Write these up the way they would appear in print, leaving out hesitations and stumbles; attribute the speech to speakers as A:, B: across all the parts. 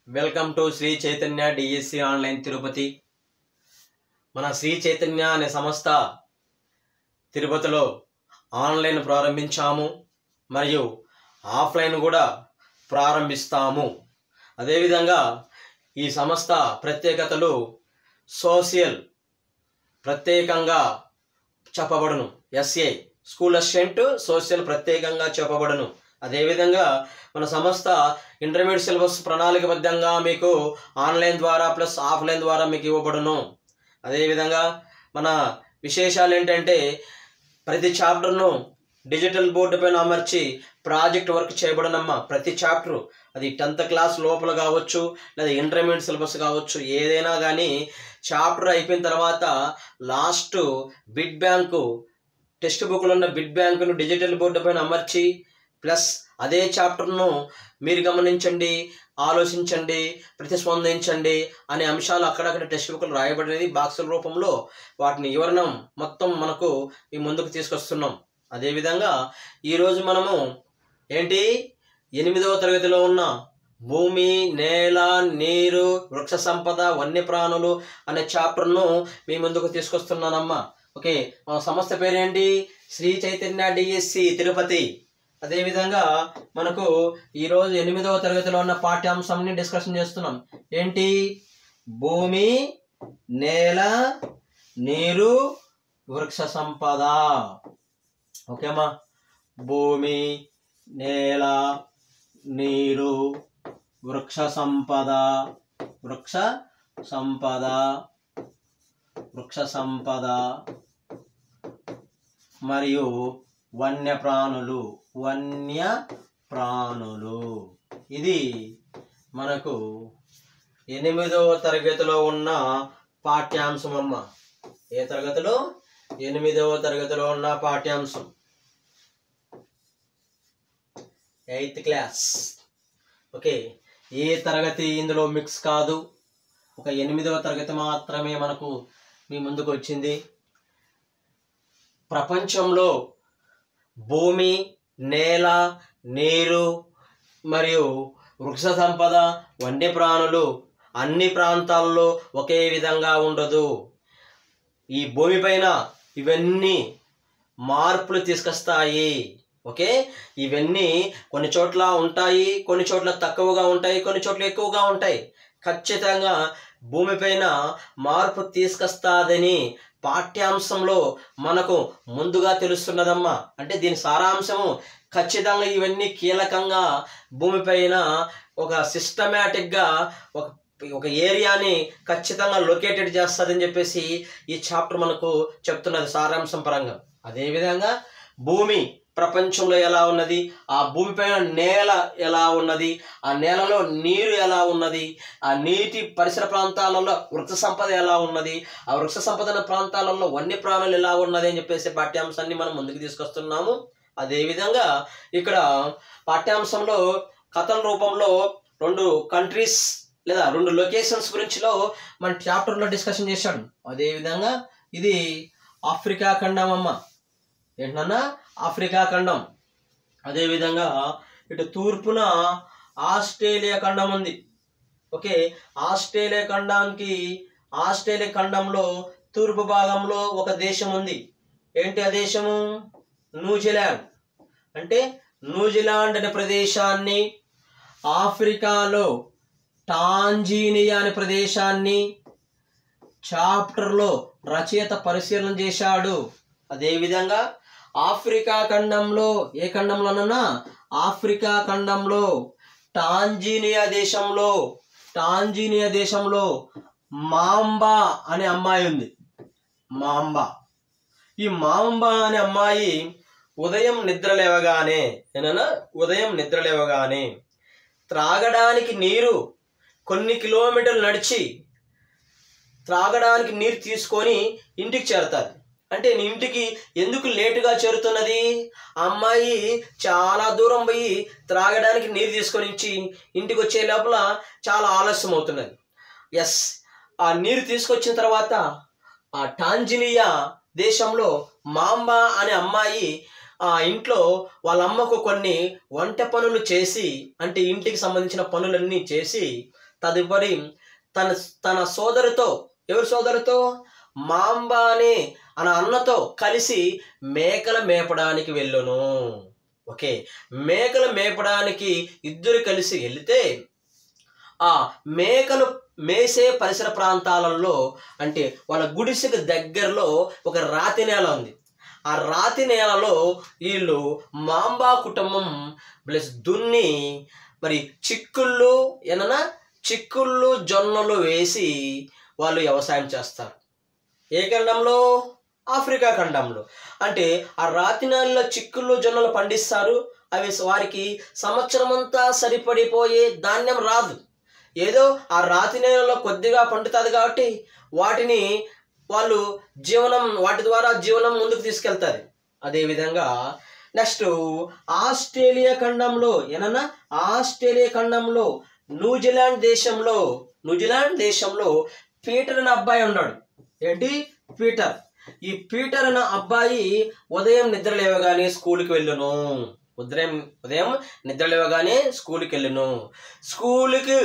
A: Welcome to Sri Chaitanya DSC online Tirupati. మన శ్రీ చైతన్య అనే సంస్థ తిరుపతిలో ఆన్లైన్ ప్రారంభించాము మరియు ఆఫ్లైన్ కూడా ప్రారంభిస్తాము. అదేవిధంగా ఈ సంస్థ ప్రత్యేకతలు సోషల్ ప్రత్యేకంగా చెప్పబడును. ఎస్ఏ స్కూల్ అసిస్టెంట్ సోషల్ ప్రత్యేకంగా చెప్పబడును. అదేవిధంగా మన సంస్థ ఇంటర్మీడియట్ సిలబస్ ప్రణాళికబద్ధంగా మీకు ఆన్లైన్ ద్వారా ప్లస్ ఆఫ్లైన్ ద్వారా మీకు ఇవ్వబడును. అదేవిధంగా మన విశేషాలు ఏంటంటే ప్రతి చాప్టర్ను డిజిటల్ బోర్డు పైన అమర్చి ప్రాజెక్ట్ వర్క్ చేయబడనమ్మా. ప్రతి చాప్టరు అది 10th క్లాస్ లోపల కావచ్చు లేదా ఇంటర్మీడియట్ సిలబస్ కావచ్చు, ఏదైనా కానీ చాప్టర్ అయిపోయిన తర్వాత లాస్ట్ బిడ్ బ్యాంకు టెక్స్ట్ బుక్లో ఉన్న బిడ్ బ్యాంకును డిజిటల్ బోర్డు పైన అమర్చి ప్లస్ అదే చాప్టర్ను మీరు గమనించండి, ఆలోచించండి, ప్రతిస్పందించండి అనే అంశాలు అక్కడక్కడ టెక్స్ట్ బుక్లు రాయబడినది బాక్సుల రూపంలో వాటిని వివరణం మొత్తం మనకు ఈ ముందుకు తీసుకొస్తున్నాం. అదేవిధంగా ఈరోజు మనము 8వ తరగతిలో ఉన్న భూమి, నేల, నీరు, వృక్ష సంపద, వన్యప్రాణులు అనే చాప్టర్ను మీ ముందుకు తీసుకొస్తున్నానమ్మా. ఓకే, మన సంస్థ పేరేంటి? శ్రీ చైతన్య డిఎస్సి తిరుపతి. అదేవిధంగా మనకు ఈరోజు 8వ తరగతిలో ఉన్న పాఠ్యాంశాన్ని డిస్కషన్ చేస్తున్నాం. ఏంటి? భూమి, నేల, నీరు, వృక్ష సంపద. ఓకేమా? భూమి, నేల, నీరు, వృక్ష సంపద, వృక్ష సంపద, వృక్ష సంపద మరియు వన్య ప్రాణులు, వన్య ప్రాణులు. ఇది మనకు 8వ తరగతిలో ఉన్న పాఠ్యాంశం అమ్మ. ఏ తరగతిలో? 8వ తరగతిలో ఉన్న పాఠ్యాంశం, 8th క్లాస్. ఓకే, ఏ తరగతి ఇందులో మిక్స్ కాదు, ఒక 8వ తరగతి మాత్రమే మనకు మీ ముందుకు వచ్చింది. ప్రపంచంలో భూమి, నేల, నీరు మరియు వృక్ష సంపద, వన్యప్రాణులు అన్ని ప్రాంతాల్లో ఒకే విధంగా ఉండదు. ఈ భూమిపైన ఇవన్నీ మార్పులు తీసుకొస్తాయి. ఓకే, ఇవన్నీ కొన్ని చోట్ల ఉంటాయి, కొన్ని చోట్ల తక్కువగా ఉంటాయి, కొన్ని చోట్ల ఎక్కువగా ఉంటాయి. ఖచ్చితంగా భూమిపైన మార్పు తీసుకొస్తాదని పాఠ్యాంశంలో మనకు ముందుగా తెలుస్తున్నదమ్మా. అంటే దీని సారాంశము ఖచ్చితంగా ఇవన్నీ కీలకంగా భూమిపైన ఒక సిస్టమేటిక్గా ఒక ఏరియాని ఖచ్చితంగా లొకేటెడ్ చేస్తుందని చెప్పేసి ఈ చాప్టర్ మనకు చెప్తున్నది సారాంశం పరంగా. అదేవిధంగా భూమి ప్రపంచంలో ఎలా ఉన్నది, ఆ భూమిపైన నేల ఎలా ఉన్నది, ఆ నేలలో నీరు ఎలా ఉన్నది, ఆ నీటి పరిసర ప్రాంతాలలో వృక్ష సంపద ఎలా ఉన్నది, ఆ వృక్ష సంపద ప్రాంతాలలో వన్యప్రాణులు ఎలా ఉన్నది అని చెప్పేసి పాఠ్యాంశాన్ని మనం ముందుకు తీసుకొస్తున్నాము. అదేవిధంగా ఇక్కడ పాఠ్యాంశంలో కథల రూపంలో 2 కంట్రీస్ లేదా 2 లొకేషన్స్ గురించిలో మన చాప్టర్లో డిస్కషన్ చేశాడు. అదేవిధంగా ఇది ఆఫ్రికా ఖండం అమ్మ. ఏంటన్నా? ఆఫ్రికా ఖండం. అదేవిధంగా ఇటు తూర్పున ఆస్ట్రేలియా ఖండం ఉంది. ఓకే, ఆస్ట్రేలియా ఖండంలో తూర్పు భాగంలో ఒక దేశం ఉంది. ఏంటి ఆ దేశము? న్యూజిలాండ్. అంటే న్యూజిలాండ్ అనే ప్రదేశాన్ని, ఆఫ్రికాలో టాంజానియా అనే ప్రదేశాన్ని చాప్టర్లో రచయిత పరిశీలన చేశాడు. అదేవిధంగా ఆఫ్రికా ఖండంలో, ఏ ఖండంలోనన్నా? ఆఫ్రికా ఖండంలో టాంజానియా దేశంలో మాంబా అనే అమ్మాయి ఉంది. మాంబా. ఈ మాంబా అనే అమ్మాయి ఉదయం నిద్ర లేవగానే త్రాగడానికి నీరు కొన్ని కిలోమీటర్లు నడిచి త్రాగడానికి నీరు తీసుకొని ఇంటికి చేరుతుంది. అంటే ఇంటికి ఎందుకు లేటుగా చేరుతున్నది? అమ్మాయి చాలా దూరం పోయి త్రాగడానికి నీరు తీసుకొని ఇంటికి వచ్చే లోపల చాలా ఆలస్యం అవుతున్నది. ఎస్, ఆ నీరు తీసుకొచ్చిన తర్వాత ఆ టాంజానియా దేశంలో మాంబా అనే అమ్మాయి ఆ ఇంట్లో వాళ్ళ అమ్మకు కొన్ని వంట పనులు చేసి, అంటే ఇంటికి సంబంధించిన పనులన్నీ చేసి తదుపరి తన తన సోదరితో, ఎవరి సోదరితో, మాంబానే అన్న అన్నతో కలిసి మేకలు మేపడానికి వెళ్ళును. ఓకే, మేకలు మేపడానికి ఇద్దరు కలిసి వెళితే ఆ మేకలు మేసే పరిసర ప్రాంతాలలో, అంటే వాళ్ళ గుడిసెకు దగ్గరలో ఒక రాతి నేల ఉంది. ఆ రాతి నేలలో వీళ్ళు మాంబా కుటుంబం ప్లస్ దున్ని మరి చిక్కుళ్ళు జొన్నలు వేసి వాళ్ళు వ్యవసాయం చేస్తారు. ఏ ఖండంలో? ఆఫ్రికా ఖండంలో. అంటే ఆ రాతి నేలలో చిక్కుళ్ళు జొన్నలు పండిస్తారు. అవి వారికి సంవత్సరం అంతా సరిపడిపోయే ధాన్యం రాదు. ఏదో ఆ రాతి నేలలో కొద్దిగా పండుతుంది కాబట్టి వాటిని వాళ్ళు వాటి ద్వారా జీవనం ముందుకు తీసుకెళ్తారు. అదేవిధంగా నెక్స్ట్ ఆస్ట్రేలియా ఖండంలో న్యూజిలాండ్ దేశంలో పీటర్ అనే అబ్బాయి ఉన్నాడు. ఏంటి? పీటర్. ఈ పీటర్ అనే అబ్బాయి ఉదయం నిద్ర లేవగానే స్కూల్కి వెళ్ళును. ఉదయం నిద్ర లేవగానే స్కూల్కి వెళ్ళును. స్కూల్కి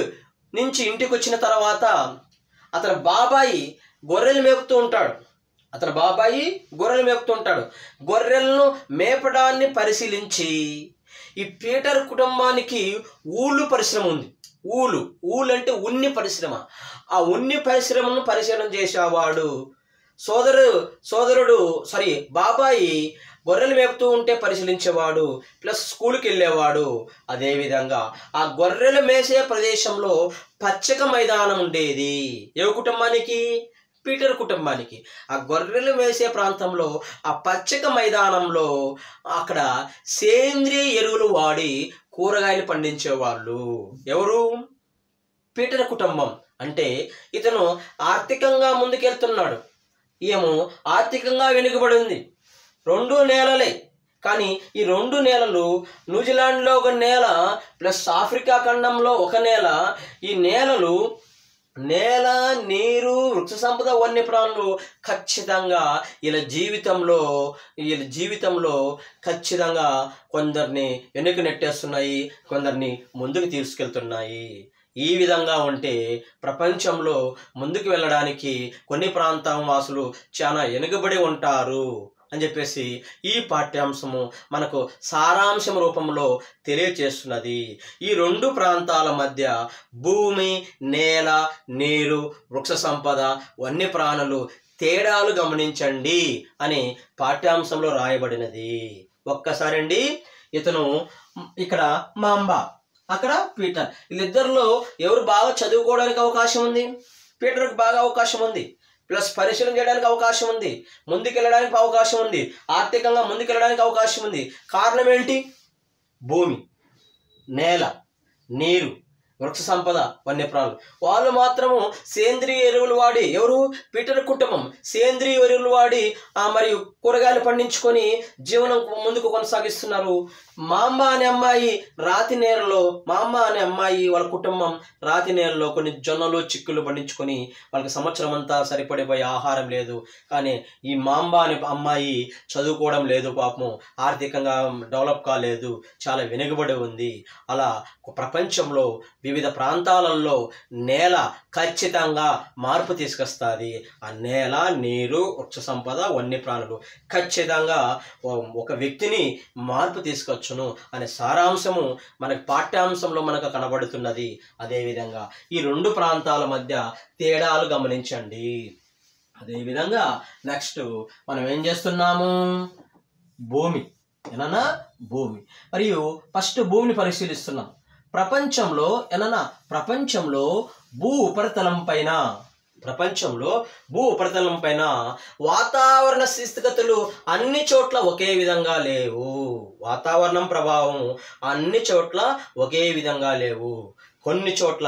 A: నుంచి ఇంటికి వచ్చిన తర్వాత అతని బాబాయి గొర్రెలు మేపుతూ ఉంటాడు. గొర్రెలను మేపడాన్ని పరిశీలించి ఈ పీటర్ కుటుంబానికి ఊలు పరిశ్రమ ఉంది. ఊలు అంటే ఉన్ని పరిశ్రమ. ఆ ఉన్ని పరిశ్రమను పరిశీలన చేసేవాడు బాబాయి గొర్రెలు మేపుతూ ఉంటే పరిశీలించేవాడు, ప్లస్ స్కూల్కి వెళ్ళేవాడు. అదేవిధంగా ఆ గొర్రెలు మేసే ప్రదేశంలో పచ్చిక మైదానం ఉండేది. ఏ కుటుంబానికి? పీటర్ కుటుంబానికి. ఆ గొర్రెలు మేసే ప్రాంతంలో ఆ పచ్చిక మైదానంలో అక్కడ సేంద్రియ ఎరువులు వాడి కూరగాయలు పండించేవాళ్ళు. ఎవరు? పీటర్ కుటుంబం. అంటే ఇతను ఆర్థికంగా ముందుకెళ్తున్నాడు, ఏమో ఆర్థికంగా వెనుకబడి ఉంది. 2 నేలలే, కానీ ఈ 2 నేలలు న్యూజిలాండ్లో ఒక నేల ప్లస్ ఆఫ్రికా ఖండంలో ఒక నేల. ఈ నేలలు నీరు, వృక్ష సంపద, వన్యప్రాణులు ఖచ్చితంగా వీళ్ళ జీవితంలో ఖచ్చితంగా కొందరిని వెనుక నెట్టేస్తున్నాయి, కొందరిని ముందుకు తీసుకెళ్తున్నాయి. ఈ విధంగా ఉంటే ప్రపంచంలో ముందుకు వెళ్ళడానికి కొన్ని ప్రాంతం వాసులు చాలా వెనుకబడి ఉంటారు అని చెప్పేసి ఈ పాఠ్యాంశము మనకు సారాంశం రూపంలో తెలియచేస్తున్నది. ఈ 2 ప్రాంతాల మధ్య భూమి, నేల, నీరు, వృక్ష సంపద, వన్యప్రాణులు తేడాలు గమనించండి అని పాఠ్యాంశంలో రాయబడినది. ఒక్కసారి అండి, ఇతను ఇక్కడ మాంబా, అక్కడ పీటర్. వీళ్ళిద్దరిలో ఎవరు బాగా చదువుకోవడానికి అవకాశం ఉంది? పీటర్కి బాగా అవకాశం ఉంది, ప్లస్ పరిశీలన చేయడానికి అవకాశం ఉంది, ముందుకెళ్ళడానికి అవకాశం ఉంది, ఆర్థికంగా ముందుకెళ్ళడానికి అవకాశం ఉంది. కారణం ఏంటి? భూమి, నేల, నీరు, వృక్ష సంపద, వన్యప్రాణులు. వాళ్ళు మాత్రము సేంద్రియ ఎరువులు వాడి, ఎవరు? పీటర్ కుటుంబం సేంద్రియ ఎరువులు వాడి మరియు కూరగాయలు పండించుకొని జీవనం ముందుకు కొనసాగిస్తున్నారు. మాంబా అనే అమ్మాయి వాళ్ళ కుటుంబం రాతి నేలలో కొన్ని జొన్నలు, చిక్కులు పండించుకొని వాళ్ళకి సంవత్సరం అంతా సరిపడిపోయే ఆహారం లేదు. కానీ ఈ మాంబా అనే అమ్మాయి చదువుకోవడం లేదు, పాపం ఆర్థికంగా డెవలప్ కాలేదు, చాలా వెనుకబడి ఉంది. అలా ప్రపంచంలో వివిధ ప్రాంతాలలో నేల ఖచ్చితంగా మార్పు తీసుకొస్తుంది. ఆ నేల, నీరు, వృక్ష సంపద, వన్యప్రాణులు ఖచ్చితంగా ఒక వ్యక్తిని మార్పు తీసుకొచ్చును అనే సారాంశము మనకి పాఠ్యాంశంలో మనకు కనబడుతున్నది. అదేవిధంగా ఈ 2 ప్రాంతాల మధ్య తేడాలు గమనించండి. అదేవిధంగా నెక్స్ట్ మనం ఏం చేస్తున్నాము? భూమి మరియు ఫస్ట్ భూమిని పరిశీలిస్తున్నాం. ప్రపంచంలో భూ ఉపరితలం పైన వాతావరణ స్థితిగతులు అన్ని చోట్ల ఒకే విధంగా లేవు. వాతావరణం ప్రభావం అన్ని చోట్ల ఒకే విధంగా లేవు. కొన్ని చోట్ల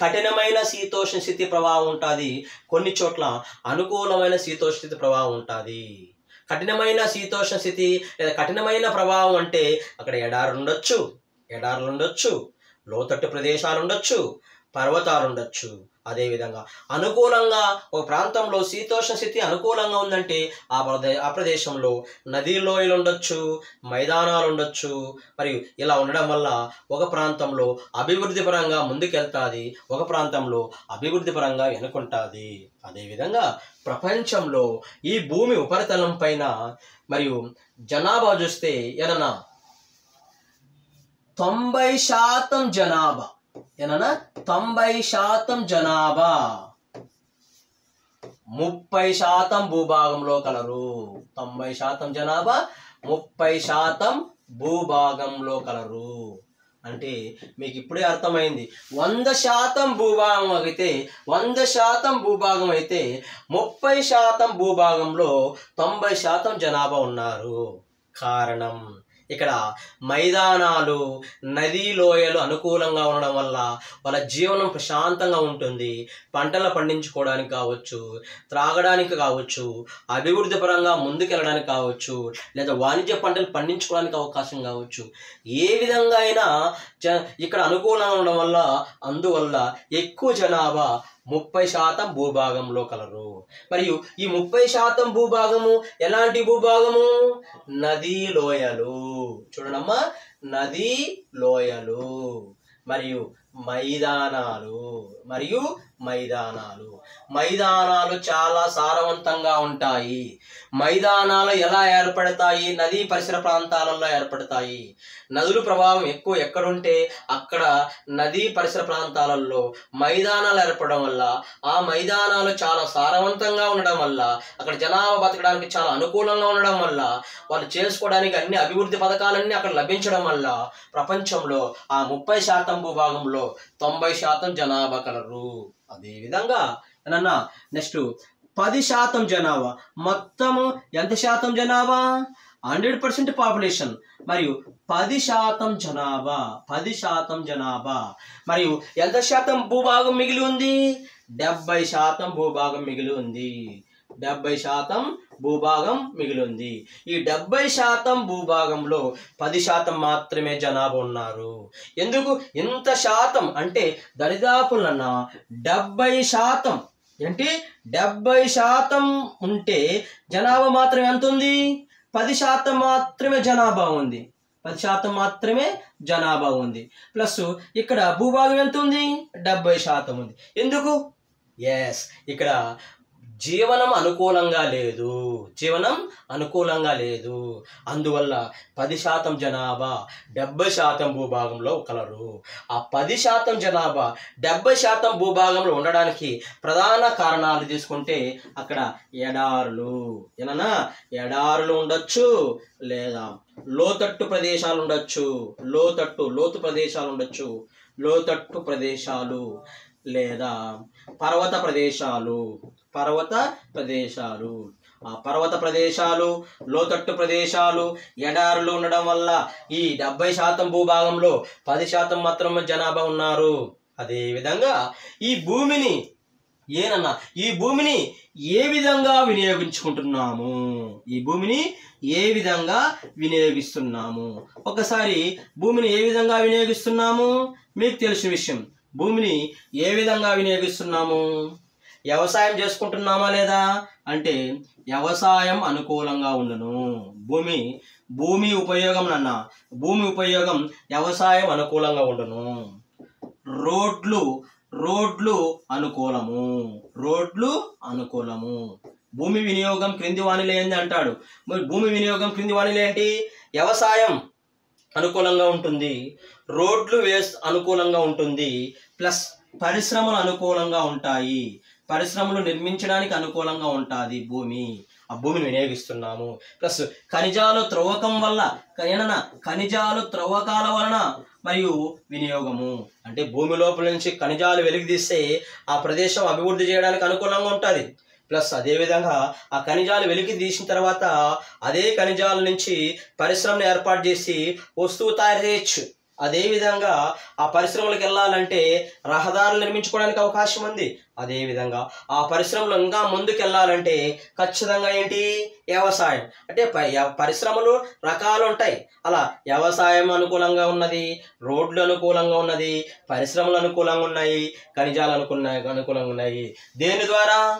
A: కఠినమైన శీతోష్ణ స్థితి ప్రభావం ఉంటుంది, కొన్ని చోట్ల అనుకూలమైన శీతోష్ణ స్థితి ప్రభావం ఉంటుంది. కఠినమైన శీతోష్ణ స్థితి లేదా కఠినమైన ప్రభావం అంటే అక్కడ ఎడారులు ఉండొచ్చు, లోతట్టు ప్రదేశాలు ఉండొచ్చు, పర్వతాలు ఉండొచ్చు. అదేవిధంగా అనుకూలంగా ఒక ప్రాంతంలో శీతోష్ణ స్థితి అనుకూలంగా ఉందంటే ఆ ప్రదేశంలో నదీ లోయలు ఉండొచ్చు, మైదానాలు ఉండొచ్చు. మరియు ఇలా ఉండడం వల్ల ఒక ప్రాంతంలో అభివృద్ధి పరంగా ముందుకెళ్తాది, ఒక ప్రాంతంలో అభివృద్ధి పరంగా వెనుకుంటుంది. అదేవిధంగా ప్రపంచంలో ఈ భూమి ఉపరితలం పైన మరియు జనాభా చూస్తే ఏదన్నా 90% జనాభా, ఏనన్నా 90% జనాభా 30% భూభాగంలో కలరు. 90% జనాభా 30% భూభాగంలో కలరు. అంటే మీకు ఇప్పుడే అర్థమైంది. 100% భూభాగం అయితే 100% భూభాగం అయితే 30% భూభాగంలో 90% జనాభా ఉన్నారు. కారణం ఇక్కడ మైదానాలు, నదీ లోయలు అనుకూలంగా ఉండడం వల్ల వాళ్ళ జీవనం ప్రశాంతంగా ఉంటుంది. పంటలు పండించుకోవడానికి కావచ్చు, త్రాగడానికి కావచ్చు, అభివృద్ధి పరంగా ముందుకెళ్ళడానికి కావచ్చు, లేదా వాణిజ్య పంటలు పండించుకోవడానికి అవకాశం కావచ్చు. ఏ విధంగా అయినా ఇక్కడ అనుకూలంగా ఉండడం వల్ల అందువల్ల ఎక్కువ జనాభా 30% భూభాగంలో కలరు. మరియు ఈ 30% భూభాగము ఎలాంటి భూభాగము? నదీ లోయలు. చూడమ్మా, నదీ లోయలు మరియు మైదానాలు. మైదానాలు చాలా సారవంతంగా ఉంటాయి. మైదానాలు ఎలా ఏర్పడతాయి? నదీ పరిసర ప్రాంతాలలో ఏర్పడతాయి. నదుల ప్రభావం ఎక్కువ ఎక్కడుంటే అక్కడ నదీ పరిసర ప్రాంతాలలో మైదానాలు ఏర్పడడం వల్ల ఆ మైదానాలు చాలా సారవంతంగా ఉండడం వల్ల అక్కడ జనాభా బతకడానికి చాలా అనుకూలంగా ఉండడం వల్ల వాళ్ళు చేసుకోవడానికి అన్ని అభివృద్ధి పథకాలన్నీ అక్కడ లభించడం వల్ల ప్రపంచంలో ఆ 30% భూభాగంలో 90% జనాభా కలరు. అదేవిధంగా ఏనన్నా నెక్స్ట్ 10% జనాభా. మొత్తము ఎంత శాతం జనాభా? 100% పాపులేషన్. మరియు 10% జనాభా. మరియు ఎంత శాతం భూభాగం మిగిలి ఉంది? 70% భూభాగం మిగిలి ఉంది. 70% భూభాగం మిగిలి ఉంది. ఈ 70% భూభాగంలో 10% మాత్రమే జనాభా ఉన్నారు. ఎందుకు ఇంత శాతం అంటే దరిదాపులన్నా 70%. ఏంటి 70% ఉంటే జనాభా మాత్రం ఎంత ఉంది? 10% మాత్రమే జనాభా ఉంది. 10% మాత్రమే జనాభా ఉంది. ప్లస్ ఇక్కడ భూభాగం ఎంత ఉంది? 70% ఉంది. ఎందుకు? ఇక్కడ జీవనం అనుకూలంగా లేదు. అందువల్ల 10% జనాభా 70% భూభాగంలో కలరు. ఆ 10% జనాభా 70% భూభాగంలో ఉండడానికి ప్రధాన కారణాలు తీసుకుంటే అక్కడ ఎడారులు ఉండొచ్చు, లేదా లోతట్టు ప్రదేశాలు ఉండొచ్చు. లోతు ప్రదేశాలు లేదా పర్వత ప్రదేశాలు. ఆ పర్వత ప్రదేశాలు, లోతట్టు ప్రదేశాలు, ఎడారులు ఉండడం వల్ల ఈ 70% భూభాగంలో 10% మాత్రమే జనాభా ఉన్నారు. అదేవిధంగా ఈ భూమిని ఏ విధంగా వినియోగిస్తున్నాము? ఒకసారి భూమిని ఏ విధంగా వినియోగిస్తున్నాము మీకు తెలిసిన విషయం. భూమిని ఏ విధంగా వినియోగిస్తున్నాము? వ్యవసాయం చేసుకుంటున్నామా లేదా అంటే వ్యవసాయం అనుకూలంగా ఉండను. భూమి ఉపయోగం వ్యవసాయం అనుకూలంగా ఉండను. రోడ్లు అనుకూలము. భూమి వినియోగం క్రింది వానిలో ఏంది అంటాడు. మరి భూమి వినియోగం క్రింది వానిలో ఏంటి? వ్యవసాయం అనుకూలంగా ఉంటుంది, రోడ్లు అనుకూలంగా ఉంటుంది, ప్లస్ పరిశ్రమలు అనుకూలంగా ఉంటాయి. పరిశ్రమలు నిర్మించడానికి అనుకూలంగా ఉంటుంది భూమి. ఆ భూమిని వినియోగిస్తున్నాము. ప్లస్ ఖనిజాలు త్రవ్వకాల వలన మరియు వినియోగము అంటే భూమి లోపల నుంచి ఖనిజాలు వెలికి తీస్తే ఆ ప్రదేశం అభివృద్ధి చేయడానికి అనుకూలంగా ఉంటుంది. ప్లస్ అదేవిధంగా ఆ ఖనిజాలు వెలికి తీసిన తర్వాత అదే ఖనిజాల నుంచి పరిశ్రమను ఏర్పాటు చేసి వస్తువు తయారు చేయొచ్చు. అదేవిధంగా ఆ పరిశ్రమలకు వెళ్ళాలంటే రహదారులు నిర్మించుకోవడానికి అవకాశం ఉంది. అదేవిధంగా ఆ పరిశ్రమలు ఇంకా ముందుకు వెళ్ళాలంటే ఖచ్చితంగా ఏంటి, వ్యవసాయం. అంటే పరిశ్రమలు రకాలు ఉంటాయి. అలా వ్యవసాయం అనుకూలంగా ఉన్నది, రోడ్లు అనుకూలంగా ఉన్నది, పరిశ్రమలు అనుకూలంగా ఉన్నాయి, ఖనిజాలు అనుకూలంగా ఉన్నాయి. దేని ద్వారా?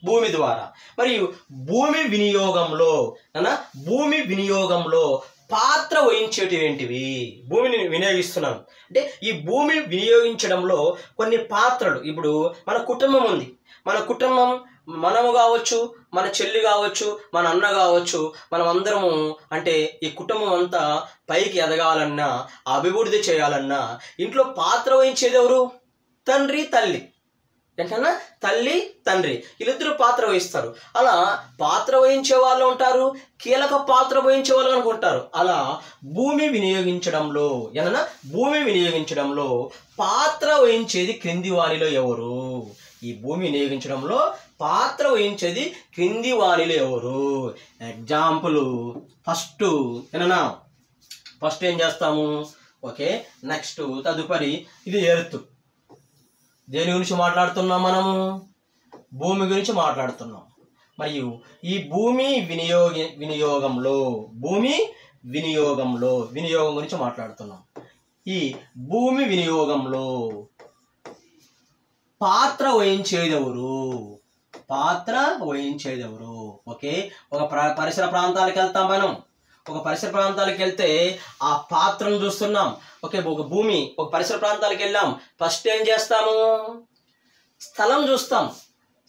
A: భూమి ద్వారా. మరియు భూమి వినియోగంలో పాత్ర వహించేటివి ఏంటివి? భూమిని వినియోగిస్తున్నాం అంటే ఈ భూమి వినియోగించడంలో కొన్ని పాత్రలు. ఇప్పుడు మన కుటుంబం ఉంది. మన కుటుంబం, మనము కావచ్చు, మన చెల్లి కావచ్చు, మన అన్న కావచ్చు, మనం అందరము అంటే ఈ కుటుంబం అంతా పైకి ఎదగాలన్నా, అభివృద్ధి చేయాలన్నా ఇంట్లో పాత్ర వహించేది ఎవరు? తండ్రి, తల్లి. ఏంటన్నా, తల్లి, తండ్రి వీళ్ళిద్దరూ పాత్ర వహిస్తారు. అలా పాత్ర వహించే వాళ్ళు ఉంటారు, కీలక పాత్ర వహించే వాళ్ళు అనుకుంటారు. అలా భూమి వినియోగించడంలో పాత్ర వహించేది క్రింది వారిలో ఎవరు? ఈ భూమి వినియోగించడంలో పాత్ర వహించేది క్రింది వారిలో ఎవరు? ఎగ్జాంపుల్ ఫస్ట్ ఏం చేస్తాము? ఓకే, నెక్స్ట్ తదుపరి ఇది ఎర్త్. దేని గురించి మాట్లాడుతున్నాం? మనము భూమి గురించి మాట్లాడుతున్నాం. మరియు ఈ భూమి వినియోగం గురించి మాట్లాడుతున్నాం. ఈ భూమి వినియోగంలో పాత్ర వహించేది ఎవరు? ఓకే, ఒక పరిసర ప్రాంతాలకు వెళ్తాం మనం. ఒక పరిసర ప్రాంతాలకు వెళ్తే ఆ పాత్రను చూస్తున్నాం. ఓకే, ఒక పరిసర ప్రాంతాలకు వెళ్ళాం. ఫస్ట్ ఏం చేస్తాము? స్థలం చూస్తాం.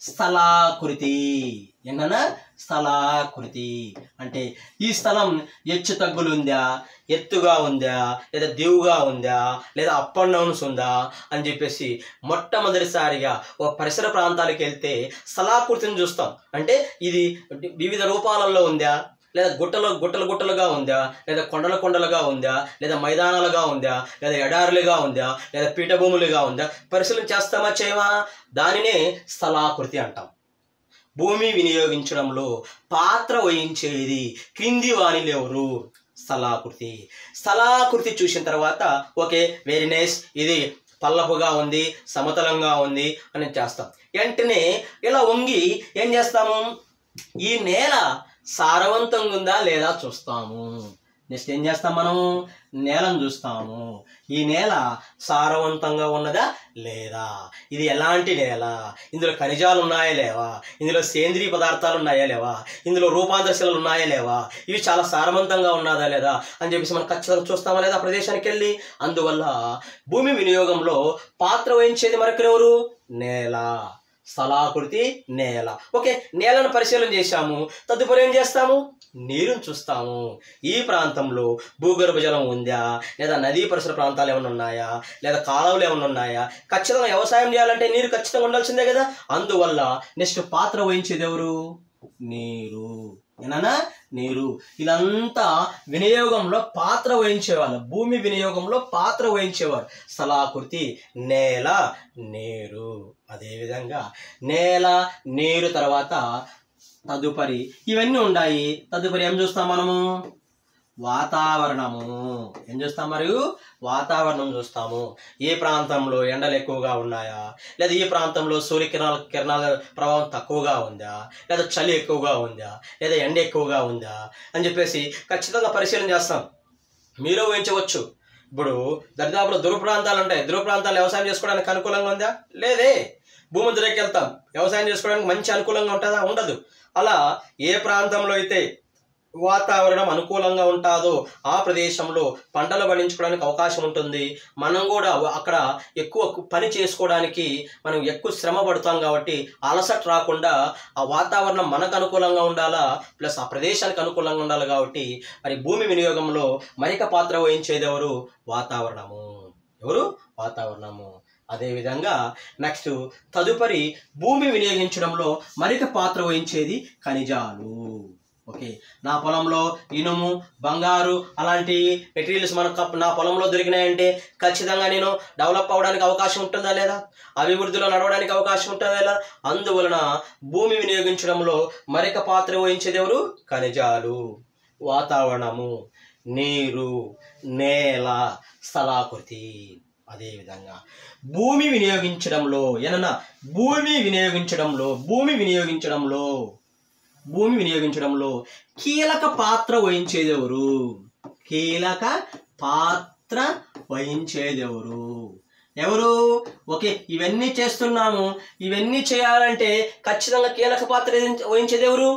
A: స్థలాకృతి. ఏంటన్నా, స్థలాకృతి అంటే ఈ స్థలం హెచ్చు తగ్గులు ఉందా, ఎత్తుగా ఉందా, లేదా దిగుగా ఉందా, లేదా అప్ అండ్ డౌన్స్ ఉందా అని చెప్పేసి మొట్టమొదటిసారిగా ఒక పరిసర ప్రాంతాలకు వెళ్తే స్థలాకృతిని చూస్తాం. అంటే ఇది వివిధ రూపాలలో ఉందా, లేదా గుట్టలుగా ఉందా, లేదా కొండలుగా ఉందా, లేదా మైదానాలుగా ఉందా, లేదా ఎడారులుగా ఉందా, లేదా పీఠభూములుగా ఉందా పరిశీలన చేస్తామా, చేయమా? దానినే స్థలాకృతి అంటాం. భూమి వినియోగించడంలో పాత్ర వహించేది క్రింది వానిలో ఎవరు? స్థలాకృతి చూసిన తర్వాత ఓకే, వెరీ నైస్, ఇది పల్లపుగా ఉంది, సమతలంగా ఉంది అని చేస్తాం. వెంటనే ఇలా వంగి ఏం చేస్తాము? ఈ నేల సారవంతంగా ఉందా లేదా చూస్తాము. నెక్స్ట్ ఏం చేస్తాం? మనం నేలను చూస్తాము. ఈ నేల సారవంతంగా ఉన్నదా లేదా, ఇది ఎలాంటి నేల, ఇందులో ఖనిజాలు ఉన్నాయా లేవా, ఇందులో సేంద్రీయ పదార్థాలు ఉన్నాయా లేవా, ఇందులో రూపాంతరశీలలు ఉన్నాయా లేవా, ఇవి చాలా సారవంతంగా ఉన్నదా లేదా అని చెప్పేసి మనం ఖచ్చితంగా చూస్తామా లేదా ఆ ప్రదేశానికి వెళ్ళి. అందువల్ల భూమి వినియోగంలో పాత్ర వహించేది మరొకరెవరు? నేల. స్థలాకృతి, నేల. ఓకే, నేలను పరిశీలన చేశాము. తదుపరి ఏం చేస్తాము? నీరుని చూస్తాము. ఈ ప్రాంతంలో భూగర్భ జలం ఉందా, లేదా నదీ పరిసర ప్రాంతాలు ఏమైనా ఉన్నాయా, లేదా కాలువలు ఏమైనా ఉన్నాయా? ఖచ్చితంగా వ్యవసాయం చేయాలంటే నీరు ఖచ్చితంగా ఉండాల్సిందే కదా. అందువల్ల నెక్స్ట్ పాత్ర వహించేది ఎవరు? నీరు. ఏనా, నీరు. ఇదంతా వినియోగంలో పాత్ర వహించేవాళ్ళు. భూమి వినియోగంలో పాత్ర వహించేవారు. స్థలాకృతి, నేల, నీరు. అదేవిధంగా నేల, నీరు తర్వాత తదుపరి ఇవన్నీ ఉన్నాయి. తదుపరి ఏం చూస్తాం మనము? వాతావరణము. ఏం చూస్తాం? మరియు వాతావరణం చూస్తాము. ఏ ప్రాంతంలో ఎండలు ఎక్కువగా ఉన్నాయా, లేదా ఈ ప్రాంతంలో సూర్యకిరణాల ప్రభావం తక్కువగా ఉందా, లేదా చలి ఎక్కువగా ఉందా, లేదా ఎండ ఎక్కువగా ఉందా అని చెప్పేసి ఖచ్చితంగా పరిశీలన చేస్తాం. మీరు ఊహించవచ్చు, ఇప్పుడు దరిదాపులో ధృవ ప్రాంతాలు ఉంటాయి. ధృవ ప్రాంతాలు వ్యవసాయం చేసుకోవడానికి అనుకూలంగా ఉందా? లేదే. భూమి దగ్గరికి వెళ్తాం, వ్యవసాయం చేసుకోవడానికి మంచి అనుకూలంగా ఉంటుందా? ఉండదు. అలా ఏ ప్రాంతంలో అయితే వాతావరణం అనుకూలంగా ఉంటుందో ఆ ప్రదేశంలో పంటలు పండించుకోవడానికి అవకాశం ఉంటుంది. మనం కూడా అక్కడ ఎక్కువ పని చేసుకోవడానికి మనం ఎక్కువ శ్రమ పడతాం. కాబట్టి అలసట రాకుండా ఆ వాతావరణం మనకు అనుకూలంగా ఉండాలా, ప్లస్ ఆ ప్రదేశానికి అనుకూలంగా ఉండాలి. కాబట్టి మరి భూమి వినియోగంలో మరిక పాత్ర వహించేది ఎవరు? వాతావరణము. ఎవరు? వాతావరణము. అదేవిధంగా నెక్స్ట్ తదుపరి భూమి వినియోగించడంలో మరిక పాత్ర వహించేది ఖనిజాలు. ఓకే, నా పొలంలో ఇనుము, బంగారు అలాంటి మెటీరియల్స్ నా పొలంలో దొరికినాయంటే ఖచ్చితంగా నేను డెవలప్ అవ్వడానికి అవకాశం ఉంటుందా లేదా, అభివృద్ధిలో నడవడానికి అవకాశం ఉంటుందా లేదా. అందువలన భూమి వినియోగించడంలో మరిక పాత్ర వహించేది ఎవరు? ఖనిజాలు. వాతావరణము. నీరు, నేల, స్థలాకృతి. అదేవిధంగా భూమి వినియోగించడంలో భూమి వినియోగించడంలో కీలక పాత్ర వహించేదెవరు? ఎవరు? ఓకే, ఇవన్నీ చేస్తున్నాము, ఇవన్నీ చేయాలంటే ఖచ్చితంగా కీలక పాత్ర వహించేది ఎవరు?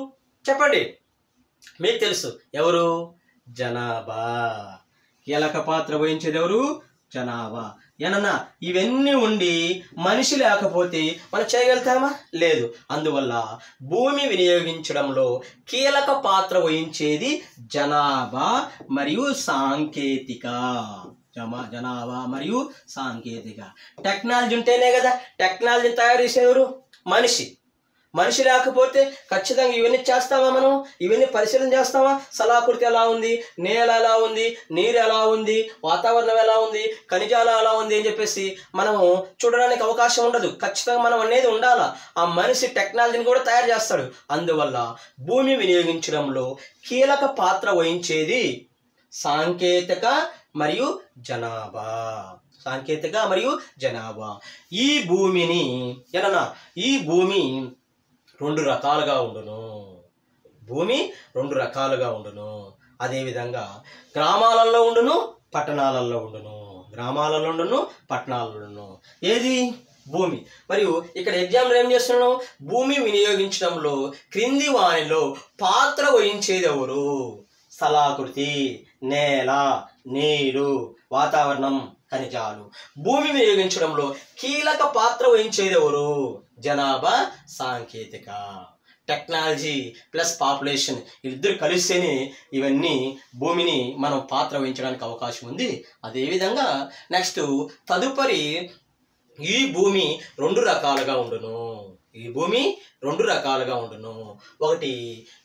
A: చెప్పండి, మీకు తెలుసు. ఎవరు? జనాభా. కీలక పాత్ర వహించేది ఎవరు? జనాభా. ఏనన్నా ఇవన్నీ ఉండి మనిషి లేకపోతే మనం చేయగలుగుతామా? లేదు. అందువల్ల భూమి వినియోగించడంలో కీలక పాత్ర వహించేది జనాభా మరియు సాంకేతిక. జనాభా మరియు సాంకేతిక. టెక్నాలజీ ఉంటేనే కదా టెక్నాలజీని తయారు చేసేవారు మనిషి లేకపోతే ఖచ్చితంగా ఇవన్నీ చేస్తామా? మనం ఇవన్నీ పరిశీలన చేస్తామా? స్థలాకృతి ఎలా ఉంది, నేల ఎలా ఉంది, నీరు ఎలా ఉంది, వాతావరణం ఎలా ఉంది, ఖనిజాలు ఎలా ఉంది అని చెప్పేసి మనము చూడడానికి అవకాశం ఉండదు. ఖచ్చితంగా మనం అనేది ఉండాలా. ఆ మనిషి టెక్నాలజీని కూడా తయారు చేస్తాడు. అందువల్ల భూమి వినియోగించడంలో కీలక పాత్ర వహించేది సాంకేతిక మరియు జనాభా. ఈ భూమి రెండు రకాలుగా ఉండును. అదేవిధంగా గ్రామాలలో ఉండును, పట్టణాలలో ఉండును. ఏది? భూమి. మరియు ఇక్కడ ఎగ్జాంపుల్ ఏం చేస్తున్నాం? భూమి వినియోగించడంలో క్రింది వానిలో పాత్ర వహించేది ఎవరు? స్థలాకృతి, నేల, నీరు, వాతావరణం, ఖనిజాలు. భూమి వినియోగించడంలో కీలక పాత్ర వహించేది ఎవరు? జనాభా, సాంకేతిక. టెక్నాలజీ ప్లస్ పాపులేషన్ ఇద్దరు కలిస్తేనే ఇవన్నీ భూమిని మనం పాత్ర వహించడానికి అవకాశం ఉంది. అదేవిధంగా నెక్స్ట్ తదుపరి ఈ భూమి రెండు రకాలుగా ఉండును. ఒకటి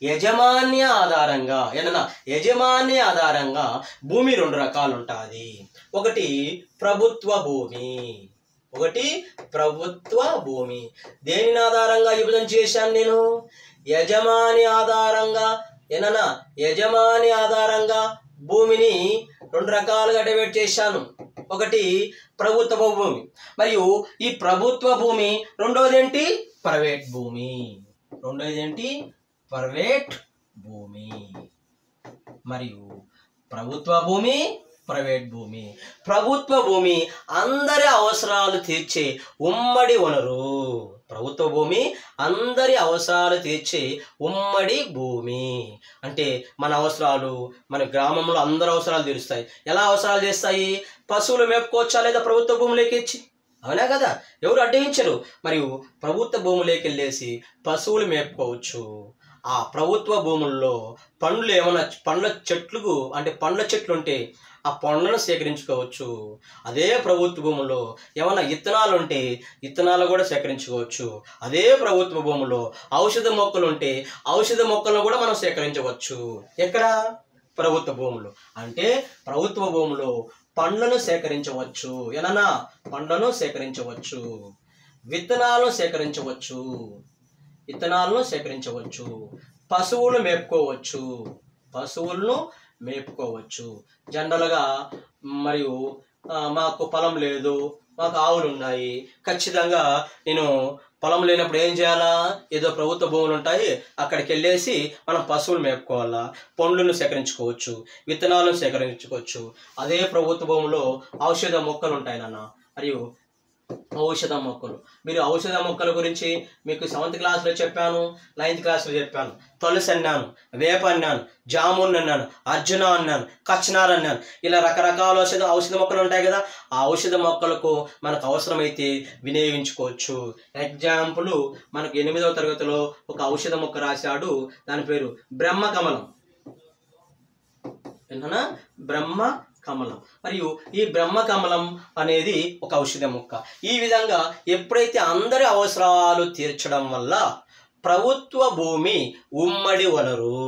A: యజమాన్య ఆధారంగా భూమి రెండు రకాలు ఉంటుంది. ఒకటి ప్రభుత్వ భూమి. దేనిని ఆధారంగా విభజన చేశాను నేను? యజమాని ఆధారంగా భూమిని రెండు రకాలుగా డివైడ్ చేశాను. ఒకటి ప్రభుత్వ భూమి, మరియు ఈ ప్రభుత్వ భూమి రెండోది ఏంటి? ప్రైవేట్ భూమి. మరియు ప్రభుత్వ భూమి, ప్రైవేట్ భూమి. ప్రభుత్వ భూమి అందరి అవసరాలు తీర్చే ఉమ్మడి వనరు. ఉమ్మడి భూమి అంటే మన అవసరాలు, మన గ్రామంలో అందరి అవసరాలు తీరుస్తాయి. ఎలా అవసరాలు చేస్తాయి? పశువులు మేపుకోవచ్చా లేదా ప్రభుత్వ భూములోకి ఇచ్చి? అవునా కదా, ఎవరు అడ్డగించరు. మరియు ప్రభుత్వ భూములోకి వెళ్ళేసి పశువులు మేపుకోవచ్చు. ఆ ప్రభుత్వ భూముల్లో పండ్ల చెట్లు ఉంటే ఆ పండ్లను సేకరించుకోవచ్చు. అదే ప్రభుత్వ భూములో ఏమైనా ఇత్తనాలు ఉంటే ఇత్తనాలు కూడా సేకరించుకోవచ్చు. అదే ప్రభుత్వ భూములో ఔషధ మొక్కలు ఉంటే ఔషధ మొక్కలను కూడా మనం సేకరించవచ్చు. ఎక్కడ? ప్రభుత్వ భూములు. అంటే ప్రభుత్వ భూములో పండ్లను సేకరించవచ్చు. పండ్లను సేకరించవచ్చు, విత్తనాలను సేకరించవచ్చు, పశువులను మేపుకోవచ్చు. జనరల్గా మరియు మాకు పొలం లేదు, మాకు ఆవులు ఉన్నాయి, ఖచ్చితంగా నేను పొలం లేనప్పుడు ఏం చేయాలా? ఏదో ప్రభుత్వ భూములు ఉంటాయి, అక్కడికి వెళ్ళేసి మనం పశువులు మేపుకోవాలా, పండ్లను సేకరించుకోవచ్చు, విత్తనాలను సేకరించుకోవచ్చు. అదే ప్రభుత్వ భూములో ఔషధ మొక్కలు ఉంటాయి మరియు ఔషధ మొక్కలు. మీరు ఔషధ మొక్కల గురించి మీకు 7th క్లాస్లో చెప్పాను, 9th క్లాస్లో చెప్పాను. తులసి అన్నాను, వేప అన్నాను, జామున్ అన్నాను, అర్జున అన్నాను, కచ్చనార్ అన్నాను. ఇలా రకరకాల ఔషధ మొక్కలు ఉంటాయి కదా. ఆ ఔషధ మొక్కలకు మనకు అవసరమైతే వినియోగించుకోవచ్చు. ఎగ్జాంపుల్, మనకు 8వ తరగతిలో ఒక ఔషధ మొక్క రాశాడు, దాని పేరు బ్రహ్మకమలం. బ్రహ్మకమలం. మరియు ఈ బ్రహ్మకమలం అనేది ఒక ఔషధ మొక్క. ఈ విధంగా ఎప్పుడైతే అందరి అవసరాలు తీర్చడం వల్ల ప్రభుత్వ భూమి ఉమ్మడి వనరు.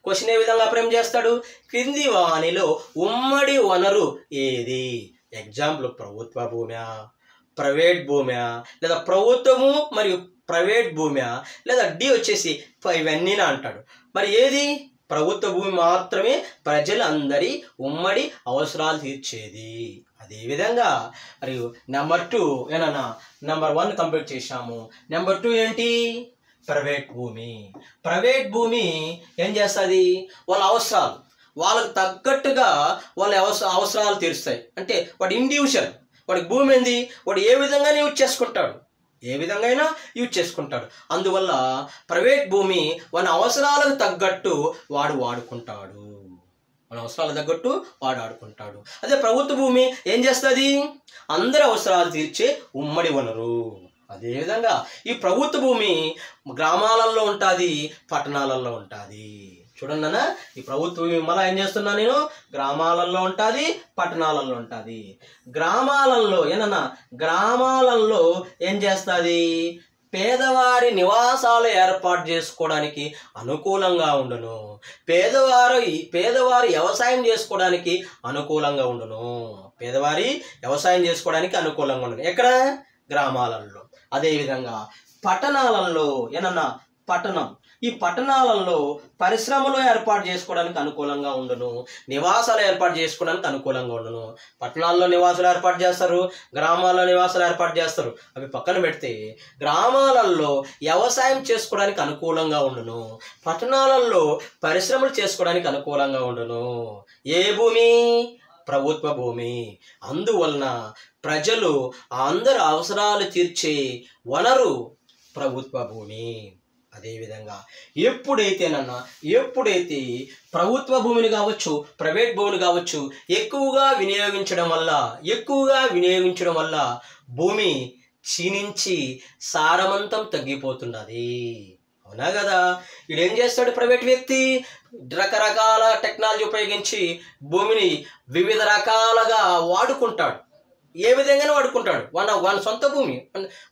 A: క్వశ్చన్ ఏ విధంగా ఫ్రేమ్ చేస్తాడు? క్రింది వానిలో ఉమ్మడి వనరు ఏది? ఎగ్జాంపుల్, ప్రభుత్వ భూమ్యా, ప్రైవేట్ భూమ్యా, లేదా ప్రభుత్వము మరియు ప్రైవేట్ భూమ్యా, లేదా డి వచ్చేసి ఇవన్నీ అంటాడు. మరి ఏది ప్రభుత్వ భూమి మాత్రమే ప్రజలందరి ఉమ్మడి అవసరాలు తీర్చేది. అదేవిధంగా మరియు నెంబర్ 2 ఏనన్నా నెంబర్ 1 కంప్లీట్ చేశాము. నెంబర్ 2 ఏంటి? ప్రైవేట్ భూమి. ప్రైవేట్ భూమి ఏం చేస్తుంది? వాళ్ళ అవసరాలు వాళ్ళకు తగ్గట్టుగా వాళ్ళ అవసరాలు తీరుస్తాయి. అంటే వాడు ఇండివిజువల్, వాడికి భూమి ఏంది, వాడు ఏ విధంగా యూజ్ చేసుకుంటాడు, ఏ విధంగా అయినా యూజ్ చేసుకుంటాడు. అందువల్ల ప్రైవేట్ భూమి వాడి అవసరాలకు తగ్గట్టు వాడు వాడుకుంటాడు, మన అవసరాలకు తగ్గట్టు వాడు ఆడుకుంటాడు. అదే ప్రభుత్వ భూమి ఏం చేస్తుంది? అందరి అవసరాలు తీర్చే ఉమ్మడి వనరు. అదేవిధంగా ఈ ప్రభుత్వ భూమి గ్రామాలలో ఉంటుంది, పట్టణాలలో ఉంటుంది. చూడండి అన్న, ఈ ప్రభుత్వ భూమి మళ్ళీ ఏం చేస్తున్నా నేను, గ్రామాలలో ఉంటుంది, పట్టణాలలో ఉంటుంది. గ్రామాలలో ఏనన్నా గ్రామాలలో ఏం చేస్తుంది? పేదవారి నివాసాలు ఏర్పాటు చేసుకోవడానికి అనుకూలంగా ఉండును. పేదవారి వ్యవసాయం చేసుకోవడానికి అనుకూలంగా ఉండును. పేదవారి వ్యవసాయం చేసుకోవడానికి అనుకూలంగా ఉండును. ఎక్కడ? గ్రామాలలో. అదేవిధంగా పట్టణాలలో ఏనన్నా పట్టణం, ఈ పట్టణాలలో పరిశ్రమలు ఏర్పాటు చేసుకోవడానికి అనుకూలంగా ఉండును, నివాసాలు ఏర్పాటు చేసుకోవడానికి అనుకూలంగా ఉండును. పట్టణాల్లో నివాసాలు ఏర్పాటు చేస్తారు, గ్రామాల్లో నివాసాలు ఏర్పాటు చేస్తారు. అవి పక్కన పెడితే గ్రామాలలో వ్యవసాయం చేసుకోవడానికి అనుకూలంగా ఉండును, పట్టణాలలో పరిశ్రమలు చేసుకోవడానికి అనుకూలంగా ఉండును. ఏ భూమి? ప్రభుత్వ భూమి. అందువలన ప్రజలు అందరి అవసరాలు తీర్చే వనరు ప్రభుత్వ భూమి. అదేవిధంగా ఎప్పుడైతే ప్రభుత్వ భూమిని కావచ్చు, ప్రైవేట్ భూమిని కావచ్చు ఎక్కువగా వినియోగించడం వల్ల భూమి క్షీణించి సారవంతం తగ్గిపోతున్నది. అవునా కదా? వీడు ఏం చేస్తాడు? ప్రైవేట్ వ్యక్తి రకరకాల టెక్నాలజీ ఉపయోగించి భూమిని వివిధ రకాలుగా వాడుకుంటాడు. ఏ విధంగానే వాడుకుంటాడు. వాళ్ళ సొంత భూమి,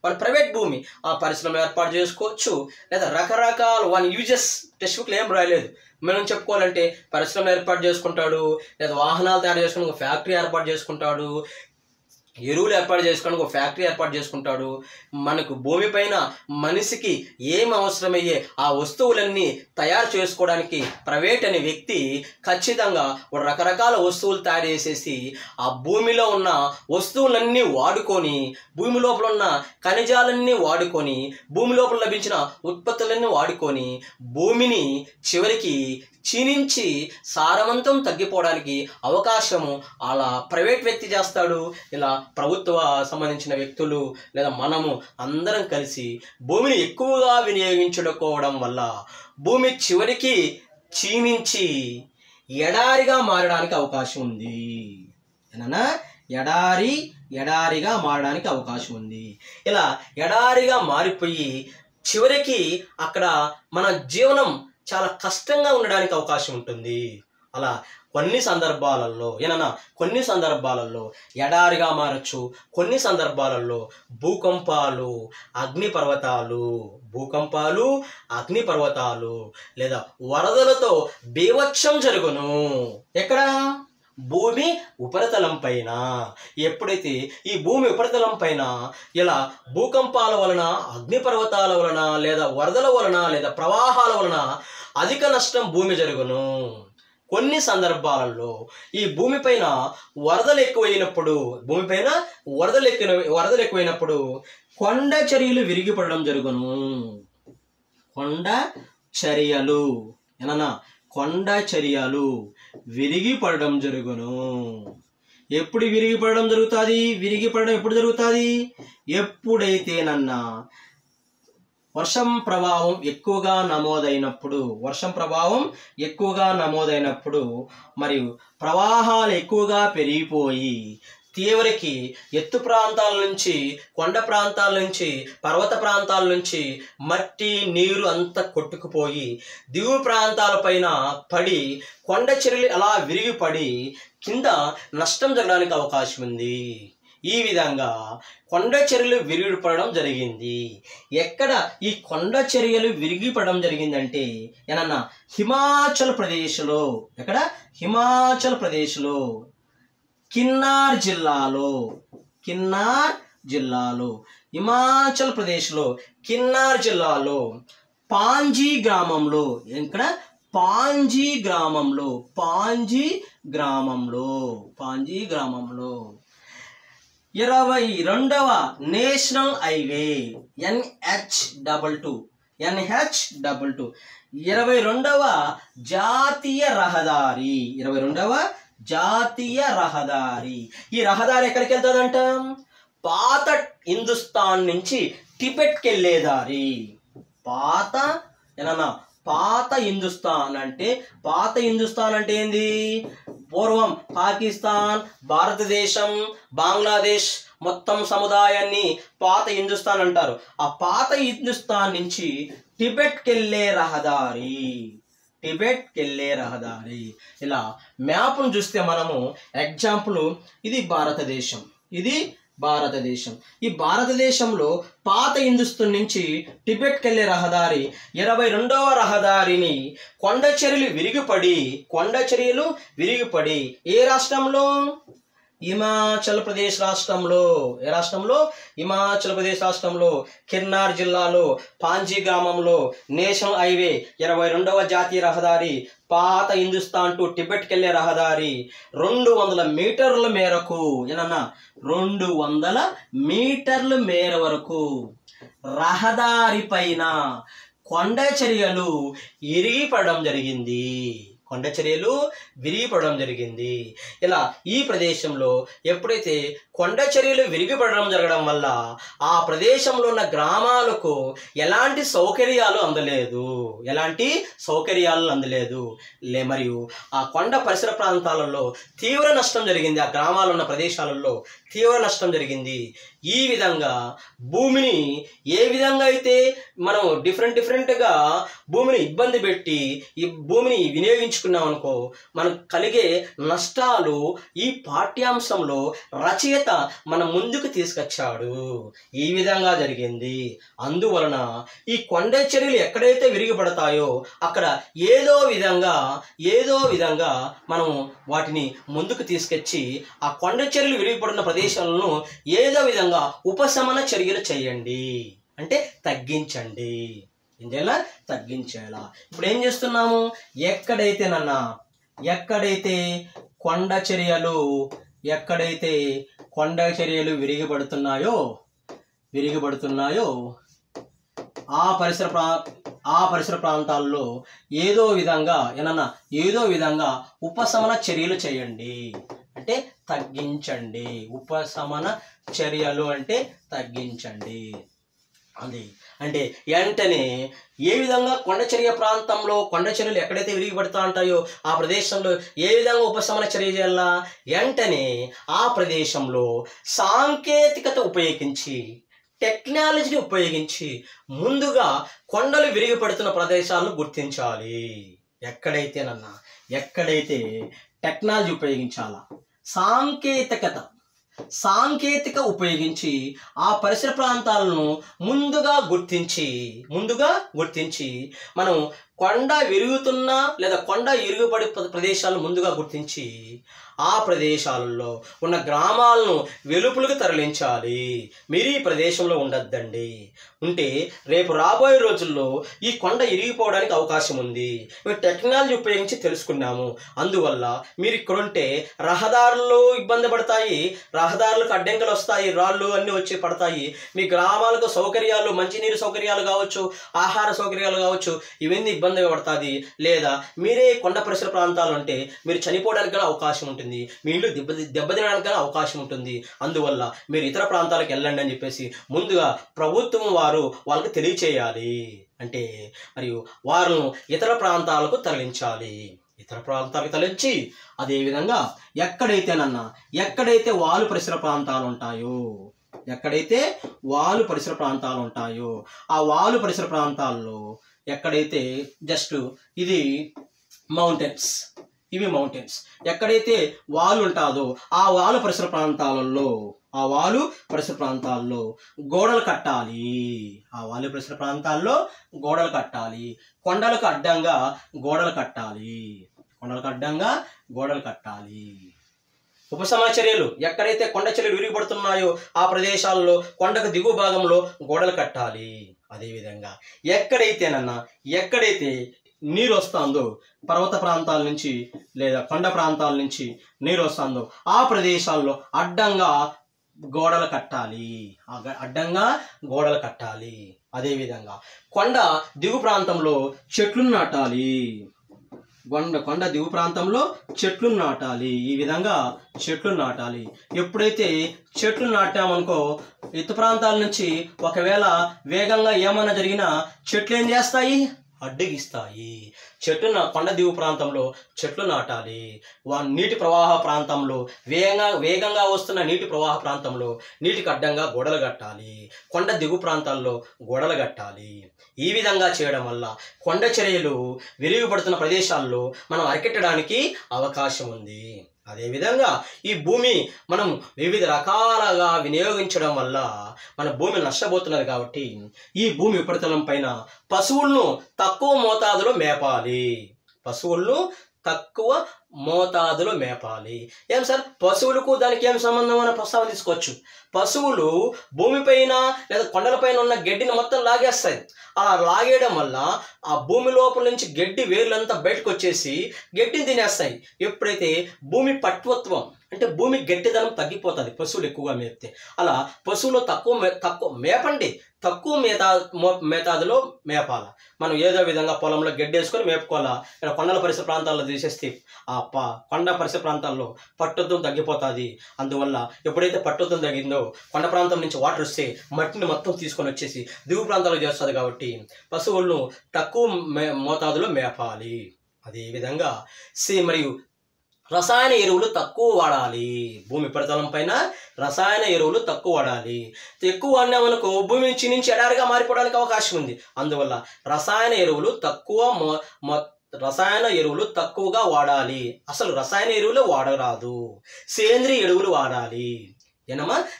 A: వాళ్ళ ప్రైవేట్ భూమి. ఆ పరిశ్రమ ఏర్పాటు చేసుకోవచ్చు, లేదా రకరకాల వాళ్ళ యూజెస్ టెక్స్ట్ బుక్లో ఏం రాయలేదు. మనం చెప్పుకోవాలంటే పరిశ్రమ ఏర్పాటు చేసుకుంటాడు, లేదా వాహనాలు తయారు చేసుకుని ఒక ఫ్యాక్టరీ ఏర్పాటు చేసుకుంటాడు, ఎరువులు ఏర్పాటు చేసుకోవడానికి ఒక ఫ్యాక్టరీ ఏర్పాటు చేసుకుంటాడు. మనకు భూమి పైన మనిషికి ఏం అవసరమయ్యే ఆ వస్తువులన్నీ తయారు చేసుకోవడానికి ప్రైవేట్ అనే వ్యక్తి ఖచ్చితంగా రకరకాల వస్తువులు తయారు చేసేసి ఆ భూమిలో ఉన్న వస్తువులన్నీ వాడుకొని, భూమి లోపల ఉన్న ఖనిజాలన్నీ వాడుకొని, భూమి లోపల లభించిన ఉత్పత్తులన్నీ వాడుకొని భూమిని చివరికి క్షీణించి సారవంతం తగ్గిపోవడానికి అవకాశము అలా ప్రైవేట్ వ్యక్తి చేస్తాడు. ఇలా ప్రభుత్వ సంబంధించిన వ్యక్తులు లేదా మనము అందరం కలిసి భూమిని ఎక్కువగా వినియోగించుకోవడం వల్ల భూమి చివరికి క్షీణించి ఎడారిగా మారడానికి అవకాశం ఉంది. ఏనా? ఎడారిగా మారడానికి అవకాశం ఉంది. ఇలా ఎడారిగా మారిపోయి చివరికి అక్కడ మన జీవనం చాలా కష్టంగా ఉండడానికి అవకాశం ఉంటుంది. అలా కొన్ని సందర్భాలలో ఎడారిగా మారచ్చు. కొన్ని సందర్భాలలో భూకంపాలు, అగ్నిపర్వతాలు లేదా వరదలతో బీభత్సం జరుగును. ఎక్కడ? భూమి ఉపరితలం పైన. ఎప్పుడైతే ఈ భూమి ఉపరితలం పైన ఇలా భూకంపాల వలన, అగ్నిపర్వతాల వలన, లేదా వరదల వలన, లేదా ప్రవాహాల వలన అధిక నష్టం భూమి జరుగును. కొన్ని సందర్భాలలో ఈ భూమిపైన వరదలు ఎక్కువైనప్పుడు కొండ చర్యలు విరిగిపడడం జరుగును. కొండ చర్యలు విరిగిపడడం జరుగును. ఎప్పుడు విరిగిపడడం జరుగుతుంది? విరిగిపడడం ఎప్పుడు జరుగుతుంది? ఎప్పుడైతేనన్నా వర్షం ప్రభావం ఎక్కువగా నమోదైనప్పుడు మరియు ప్రవాహాలు ఎక్కువగా పెరిగిపోయి తీవ్రకి ఎత్తు ప్రాంతాల నుంచి, కొండ ప్రాంతాల నుంచి, పర్వత ప్రాంతాల నుంచి మట్టి నీరు అంతా కొట్టుకుపోయి దిగువ ప్రాంతాల పైన పడి కొండ చర్యలు అలా విరిగిపడి కింద నష్టం జరగడానికి అవకాశం ఉంది. ఈ విధంగా కొండ చర్యలు విరిగిపడడం జరిగింది. ఎక్కడ ఈ కొండ చర్యలు విరిగిపడడం జరిగిందంటే ఏనన్నా హిమాచల్ ప్రదేశ్లో. ఎక్కడ? హిమాచల్ ప్రదేశ్లో కిన్నార్ జిల్లాలో హిమాచల్ ప్రదేశ్లో కిన్నార్ జిల్లాలో పాంజీ గ్రామంలో. ఇక్కడ పాంజీ గ్రామంలో 22వ నేషనల్ హైవే NH22 22వ జాతీయ రహదారి ఈ రహదారి ఎక్కడికి వెళ్తుందంట? పాత హిందుస్థాన్ నుంచి టిబెట్కి వెళ్ళే దారి. పాత హిందుస్థాన్ అంటే ఏంది? పూర్వం పాకిస్తాన్, భారతదేశం, బంగ్లాదేశ్ మొత్తం సముదాయాన్ని పాత హిందుస్థాన్ అంటారు. ఆ పాత హిందుస్థాన్ నుంచి టిబెట్కి వెళ్ళే రహదారి. ఇలా మ్యాప్ను చూస్తే మనము ఎగ్జాంపుల్ ఇది భారతదేశం. ఈ భారతదేశంలో పాత హిందుస్థాన్ నుంచి టిబెట్కి వెళ్ళే రహదారి 22వ రహదారిని కొండ చర్యలు విరిగిపడి ఏ రాష్ట్రంలో? హిమాచల్ ప్రదేశ్ రాష్ట్రంలో కిర్నార్ జిల్లాలో పాంజీ గ్రామంలో నేషనల్ హైవే 22వ జాతీయ రహదారి పాత హిందుస్థాన్ టు టిబెట్కి వెళ్ళే రహదారి 200 మీటర్ల మేరకు 200 మీటర్ల మేర వరకు రహదారి పైన కొండ చర్యలు విరిగిపడడం జరిగింది. ఇలా ఈ ప్రదేశంలో ఎప్పుడైతే కొండ చర్యలు విరిగిపడడం జరగడం వల్ల ఆ ప్రదేశంలో ఉన్న గ్రామాలకు ఎలాంటి సౌకర్యాలు అందలేదు. మరియు ఆ కొండ పరిసర ప్రాంతాలలో తీవ్ర నష్టం జరిగింది. ఆ గ్రామాలు ఉన్న ప్రదేశాలలో తీవ్ర నష్టం జరిగింది. ఈ విధంగా భూమిని ఏ విధంగా అయితే మనం డిఫరెంట్గా భూమిని ఇబ్బంది పెట్టి ఈ భూమిని వినియోగించుకున్నాం అనుకో, మనకు కలిగే నష్టాలు ఈ పాఠ్యాంశంలో రచయిత మన ముందుకు తీసుకొచ్చాడు. ఈ విధంగా జరిగింది. అందువలన ఈ కొండ చర్యలు ఎక్కడైతే విరిగిపడతాయో అక్కడ ఏదో విధంగా మనం వాటిని ముందుకు తీసుకొచ్చి ఆ కొండ చర్యలు విరిగిపడిన ప్రదేశాలను ఏదో విధంగా ఉపశమన చర్యలు చేయండి, అంటే తగ్గించండి. తగ్గించేలా ఇప్పుడు ఏం చేస్తున్నాము? ఎక్కడైతే కొండ చర్యలు విరిగిపడుతున్నాయో ఆ పరిసర ప్రాంతాల్లో ఏదో విధంగా ఉపశమన చర్యలు చేయండి, అంటే తగ్గించండి. ఉపశమన చర్యలు అంటే తగ్గించండి. అంటే వెంటనే ఏ విధంగా కొండ చర్యలు ఎక్కడైతే విరిగిపడతా ఉంటాయో ఆ ప్రదేశంలో ఏ విధంగా ఉపశమన చర్య చేయాలా? వెంటనే ఆ ప్రదేశంలో సాంకేతికత ఉపయోగించి, టెక్నాలజీని ఉపయోగించి ముందుగా కొండలు విరిగిపడుతున్న ప్రదేశాలను గుర్తించాలి. ఎక్కడైతే టెక్నాలజీ ఉపయోగించాలా, సాంకేతిక ఉపయోగించి ఆ పరిసర ప్రాంతాలను ముందుగా గుర్తించి మనం కొండ విరుగుతున్న లేదా కొండ ఇరుగుపడి ప్రదేశాలను ముందుగా గుర్తించి ఆ ప్రదేశాలలో ఉన్న గ్రామాలను వెలుపలకు తరలించాలి. మీరు ఈ ప్రదేశంలో ఉండొద్దండి. ఉంటే రేపు రాబోయే రోజుల్లో ఈ కొండ ఇరిగిపోవడానికి అవకాశం ఉంది. మేము టెక్నాలజీ ఉపయోగించి తెలుసుకున్నాము. అందువల్ల మీరు ఇక్కడ ఉంటే రహదారులు ఇబ్బంది పడతాయి, రహదారులకు అడ్డంకులు వస్తాయి, రాళ్ళు అన్నీ వచ్చి పడతాయి. మీ గ్రామాలకు సౌకర్యాలు, మంచినీరు సౌకర్యాలు కావచ్చు, ఆహార సౌకర్యాలు కావచ్చు, ఇవన్నీ ఇబ్బంది పడుతుంది. లేదా మీరే కొండ పరిసర ప్రాంతాలు ఉంటే మీరు చనిపోవడానికి కూడా అవకాశం ఉంటుంది, మీ ఇల్లు దెబ్బతినడానికి కూడా అవకాశం ఉంటుంది. అందువల్ల మీరు ఇతర ప్రాంతాలకు వెళ్ళండి అని చెప్పేసి ముందుగా ప్రభుత్వం వాళ్ళకి తెలియచేయాలి. అంటే మరియు వారిని ఇతర ప్రాంతాలకు తరలించాలి. తరలించి అదేవిధంగా ఎక్కడైతే వాలు పరిసర ప్రాంతాలు ఉంటాయో ఆ వాలు పరిసర ప్రాంతాల్లో ఎక్కడైతే జస్ట్ ఇది మౌంటైన్స్, ఇవి మౌంటైన్స్, ఎక్కడైతే వాలు ఉంటుందో ఆ వాలు పరిసర ప్రాంతాల్లో గోడలు కట్టాలి. కొండలకు అడ్డంగా గోడలు కట్టాలి. ఉపశమన చర్యలు ఎక్కడైతే కొండ చర్యలు విరిగిపడుతున్నాయో ఆ ప్రదేశాల్లో కొండకు దిగువ భాగంలో గోడలు కట్టాలి. అదేవిధంగా ఎక్కడైతే నీరు వస్తుందో, పర్వత ప్రాంతాల నుంచి లేదా కొండ ప్రాంతాల నుంచి నీరు వస్తుందో ఆ ప్రదేశాల్లో అడ్డంగా గోడలు కట్టాలి. అడ్డంగా గోడలు కట్టాలి. అదేవిధంగా కొండ దిగు ప్రాంతంలో చెట్లు నాటాలి. కొండ దిగు ప్రాంతంలో చెట్లు నాటాలి. ఈ విధంగా చెట్లు నాటాలి. ఎప్పుడైతే చెట్లు నాటామనుకో, ఎత్తు ప్రాంతాల నుంచి ఒకవేళ వేగంగా ఏమైనా జరిగినా చెట్లు ఏం చేస్తాయి? అడ్డగిస్తాయి. కొండ దిగు ప్రాంతంలో చెట్లు నాటాలి. నీటి ప్రవాహ ప్రాంతంలో వేగంగా వస్తున్న నీటి ప్రవాహ ప్రాంతంలో నీటికి అడ్డంగా గోడలు కట్టాలి. కొండ దిగు ప్రాంతాల్లో గోడలు కట్టాలి. ఈ విధంగా చేయడం వల్ల కొండ చర్యలు విరిగిపడుతున్న ప్రదేశాల్లో మనం అరికట్టడానికి అవకాశం ఉంది. అదేవిధంగా ఈ భూమి మనం వివిధ రకాలుగా వినియోగించడం వల్ల మన భూమి నష్టపోతున్నది. కాబట్టి ఈ భూమి ఉపరితలం పైన పశువులను తక్కువ మోతాదులో మేపాలి. పశువులను తక్కువ మోతాదులో మేపాలి. ఏం సార్, పశువులకు దానికి ఏం సంబంధం అనే ప్రస్తావన తీసుకోవచ్చు. పశువులు భూమిపైన లేదా కొండలపైన ఉన్న గడ్డిని మొత్తం లాగేస్తాయి. అలా లాగేయడం వల్ల ఆ భూమి లోపల నుంచి గడ్డి వేర్లంతా బయటకు వచ్చేసి గడ్డిని తినేస్తాయి. ఎప్పుడైతే భూమి పట్వత్వం అంటే భూమి గట్టిదనం తగ్గిపోతుంది పశువులు ఎక్కువగా మేపితే. అలా పశువులు తక్కువ మేపండి, తక్కువ మేతాదులో మేపాల. మనం ఏదో విధంగా పొలంలో గడ్డి వేసుకొని మేపుకోవాలా. ఇక్కడ కొండల పరిసర ప్రాంతాల్లో తీసేస్తే ఆ కొండ పరిసర ప్రాంతాల్లో పట్టుత్వం తగ్గిపోతుంది. అందువల్ల ఎప్పుడైతే పట్టుత్వం తగ్గిందో కొండ ప్రాంతం నుంచి వాటర్ వస్తే మట్టిని మొత్తం తీసుకొని వచ్చేసి దిగు ప్రాంతాల్లో చేస్తుంది. కాబట్టి పశువులను తక్కువ మోతాదులో మేపాలి. అదేవిధంగా మరియు రసాయన ఎరువులు తక్కువ వాడాలి. భూమి ఉపరితలం పైన రసాయన ఎరువులు తక్కువ వాడాలి. ఎక్కువ వాడినామనుకో భూమి నుంచి ఎడారిగా మారిపోవడానికి అవకాశం ఉంది. అందువల్ల రసాయన ఎరువులు తక్కువగా వాడాలి. అసలు రసాయన ఎరువులు వాడరాదు. సేంద్రియ ఎరువులు వాడాలి.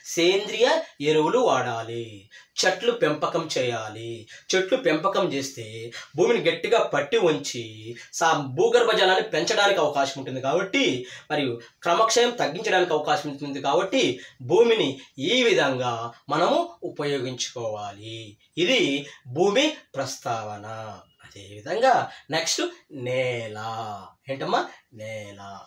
A: సేంద్రియ ఎరువులు వాడాలి. చెట్లు పెంపకం చేయాలి. చెట్లు పెంపకం చేస్తే భూమిని గట్టిగా పట్టి ఉంచి భూగర్భ జలాన్ని పెంచడానికి అవకాశం ఉంటుంది. కాబట్టి మరియు క్రమక్షయం తగ్గించడానికి అవకాశం ఉంటుంది. కాబట్టి భూమిని ఈ విధంగా మనము ఉపయోగించుకోవాలి. ఇది భూమి ప్రస్తావన. అదేవిధంగా నెక్స్ట్ నేల. ఏంటమ్మా? నేల.